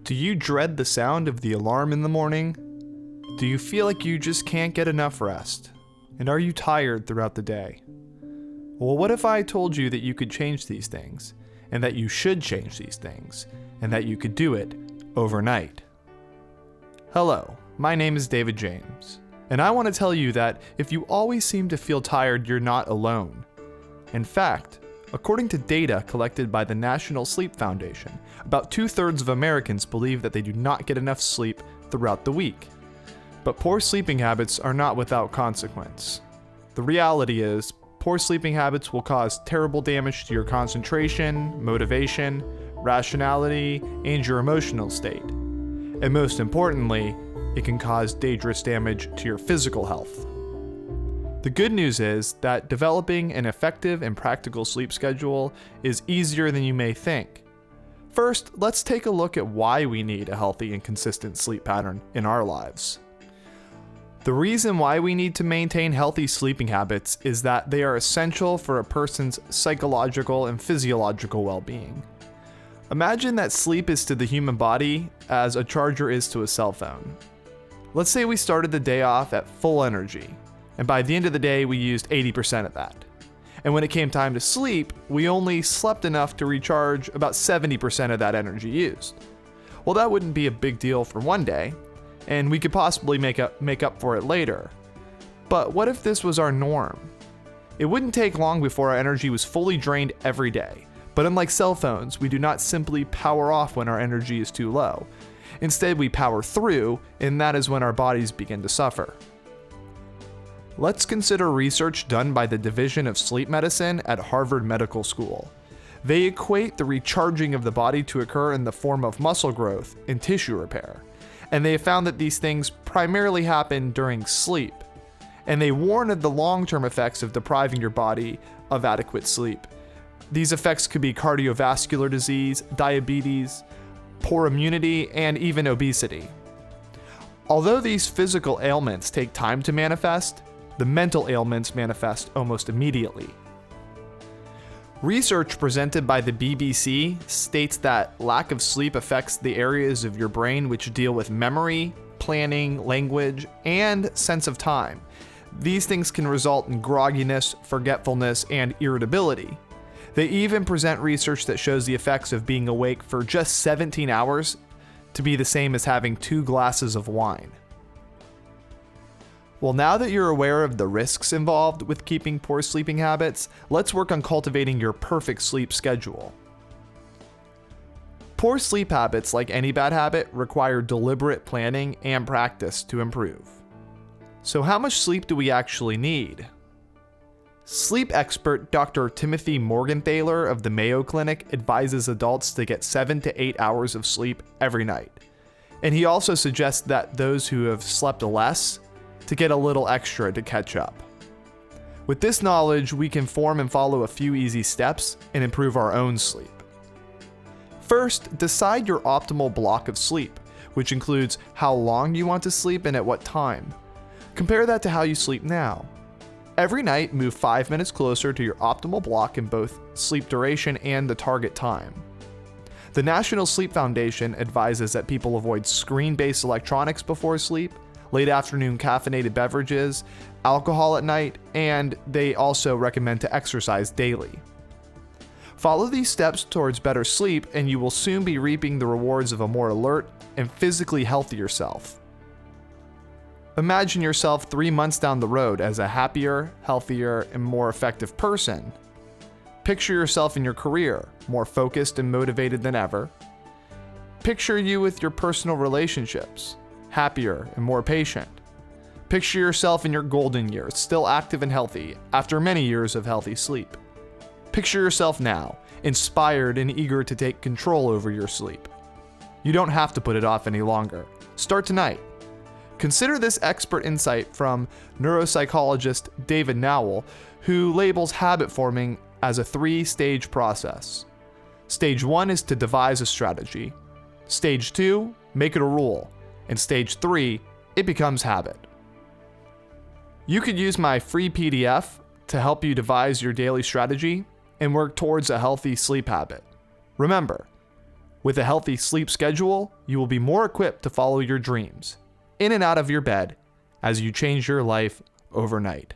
Do you dread the sound of the alarm in the morning? Do you feel like you just can't get enough rest? And are you tired throughout the day? Well, what if I told you that you could change these things, and that you should change these things, and that you could do it overnight? Hello, my name is David James, and I want to tell you that if you always seem to feel tired, you're not alone. In fact, according to data collected by the National Sleep Foundation, about 2/3 of Americans believe that they do not get enough sleep throughout the week. But poor sleeping habits are not without consequence. The reality is, poor sleeping habits will cause terrible damage to your concentration, motivation, rationality, and your emotional state. And most importantly, it can cause dangerous damage to your physical health. The good news is that developing an effective and practical sleep schedule is easier than you may think. First, let's take a look at why we need a healthy and consistent sleep pattern in our lives. The reason why we need to maintain healthy sleeping habits is that they are essential for a person's psychological and physiological well-being. Imagine that sleep is to the human body as a charger is to a cell phone. Let's say we started the day off at full energy, and by the end of the day we used 80% of that. And when it came time to sleep, we only slept enough to recharge about 70% of that energy used. Well, that wouldn't be a big deal for one day, and we could possibly make up for it later. But what if this was our norm? It wouldn't take long before our energy was fully drained every day. But unlike cell phones, we do not simply power off when our energy is too low. Instead, we power through, and that is when our bodies begin to suffer. Let's consider research done by the Division of Sleep Medicine at Harvard Medical School. They equate the recharging of the body to occur in the form of muscle growth and tissue repair. And they have found that these things primarily happen during sleep. And they warn of the long-term effects of depriving your body of adequate sleep. These effects could be cardiovascular disease, diabetes, poor immunity, and even obesity. Although these physical ailments take time to manifest, the mental ailments manifest almost immediately. Research presented by the BBC states that lack of sleep affects the areas of your brain which deal with memory, planning, language, and sense of time. These things can result in grogginess, forgetfulness, and irritability. They even present research that shows the effects of being awake for just 17 hours to be the same as having 2 glasses of wine. Well, now that you're aware of the risks involved with keeping poor sleeping habits, let's work on cultivating your perfect sleep schedule. Poor sleep habits, like any bad habit, require deliberate planning and practice to improve. So how much sleep do we actually need? Sleep expert Dr. Timothy Morgenthaler of the Mayo Clinic advises adults to get 7 to 8 hours of sleep every night. And he also suggests that those who have slept less to get a little extra to catch up. With this knowledge, we can form and follow a few easy steps and improve our own sleep. First, decide your optimal block of sleep, which includes how long you want to sleep and at what time. Compare that to how you sleep now. Every night, move 5 minutes closer to your optimal block in both sleep duration and the target time. The National Sleep Foundation advises that people avoid screen-based electronics before sleep, late afternoon caffeinated beverages, alcohol at night, and they also recommend to exercise daily. Follow these steps towards better sleep and you will soon be reaping the rewards of a more alert and physically healthier self. Imagine yourself 3 months down the road as a happier, healthier, and more effective person. Picture yourself in your career, more focused and motivated than ever. Picture you with your personal relationships, happier and more patient. Picture yourself in your golden years, still active and healthy after many years of healthy sleep. Picture yourself now, inspired and eager to take control over your sleep. You don't have to put it off any longer. Start tonight. Consider this expert insight from neuropsychologist David Nowell, who labels habit forming as a 3-stage process. Stage 1 is to devise a strategy. Stage 2, make it a rule. And stage 3, it becomes habit. You could use my free PDF to help you devise your daily strategy and work towards a healthy sleep habit. Remember, With a healthy sleep schedule, you will be more equipped to follow your dreams, in and out of your bed, as you change your life overnight.